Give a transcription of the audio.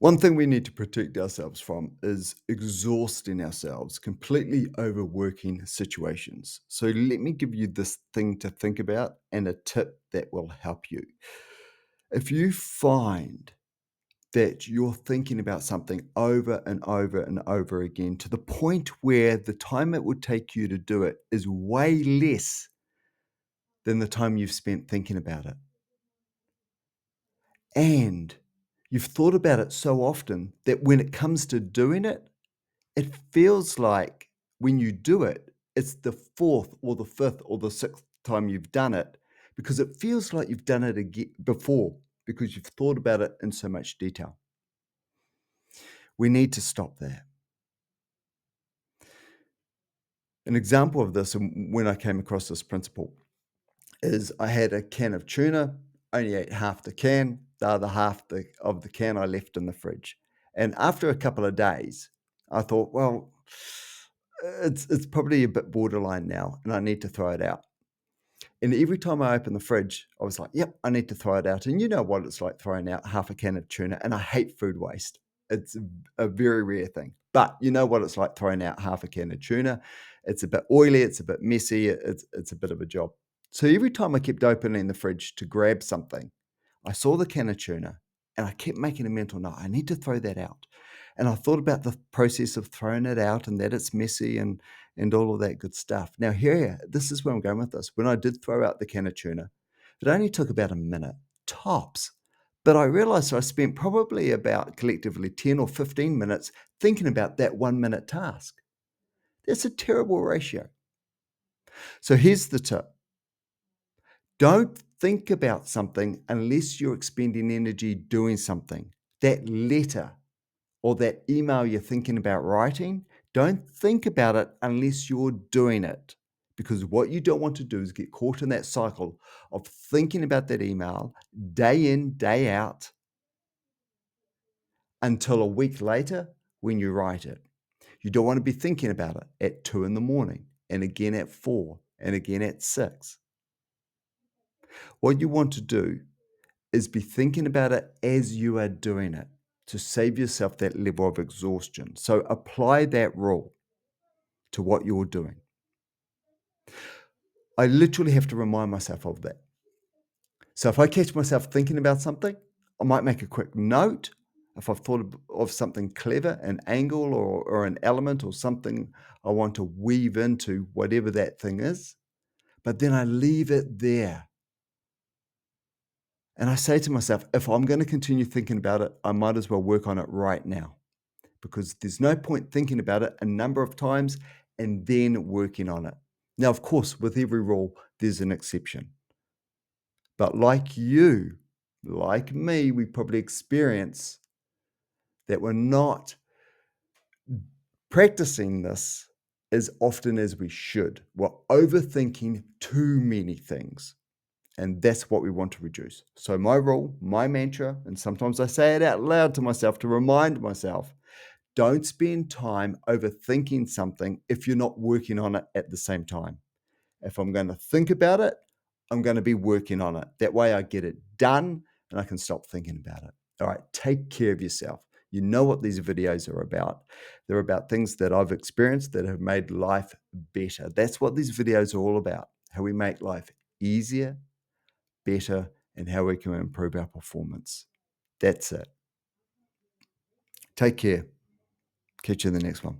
One thing we need to protect ourselves from is exhausting ourselves, completely overworking situations. So, let me give you this thing to think about and a tip that will help you. If you find that you're thinking about something over and over and over again to the point where the time it would take you to do it is way less than the time you've spent thinking about it, and you've thought about it so often that when it comes to doing it, it feels like when you do it, it's the 4th or the 5th or the 6th time you've done it because it feels like you've done it before because you've thought about it in so much detail. We need to stop that. An example of this, and when I came across this principle, is I had a can of tuna, only ate half the can, the other half of the can I left in the fridge. And after a couple of days, I thought, well, it's probably a bit borderline now, and I need to throw it out. And every time I open the fridge, I was like, yep, I need to throw it out. And you know what it's like throwing out half a can of tuna. And I hate food waste. It's a very rare thing. But you know what it's like throwing out half a can of tuna. It's a bit oily, it's a bit messy, it's a bit of a job. So every time I kept opening the fridge to grab something, I saw the can of tuna and I kept making a mental note, I need to throw that out. And I thought about the process of throwing it out and that it's messy and all of that good stuff. Now, here, this is where I'm going with this. When I did throw out the can of tuna, it only took about a minute, tops. But I realized I spent probably about collectively 10 or 15 minutes thinking about that 1 minute task. That's a terrible ratio. So here's the tip: don't think about something unless you're expending energy doing something. That letter or that email you're thinking about writing, don't think about it unless you're doing it. Because what you don't want to do is get caught in that cycle of thinking about that email day in, day out until a week later when you write it. You don't want to be thinking about it at 2 in the morning and again at 4 and again at 6. What you want to do is be thinking about it as you are doing it to save yourself that level of exhaustion. So apply that rule to what you're doing. I literally have to remind myself of that. So if I catch myself thinking about something, I might make a quick note. If I've thought of something clever, an angle or an element or something I want to weave into whatever that thing is, but then I leave it there. And I say to myself, if I'm going to continue thinking about it, I might as well work on it right now because there's no point thinking about it a number of times and then working on it. Now, of course, with every rule, there's an exception. But like you, like me, we probably experience that we're not practicing this as often as we should. We're overthinking too many things. And that's what we want to reduce. So, my rule, my mantra, and sometimes I say it out loud to myself to remind myself, don't spend time overthinking something if you're not working on it at the same time. If I'm going to think about it, I'm going to be working on it. That way I get it done and I can stop thinking about it. All right, take care of yourself. You know what these videos are about. They're about things that I've experienced that have made life better. That's what these videos are all about: how we make life easier, better, and how we can improve our performance. That's it. Take care. Catch you in the next one.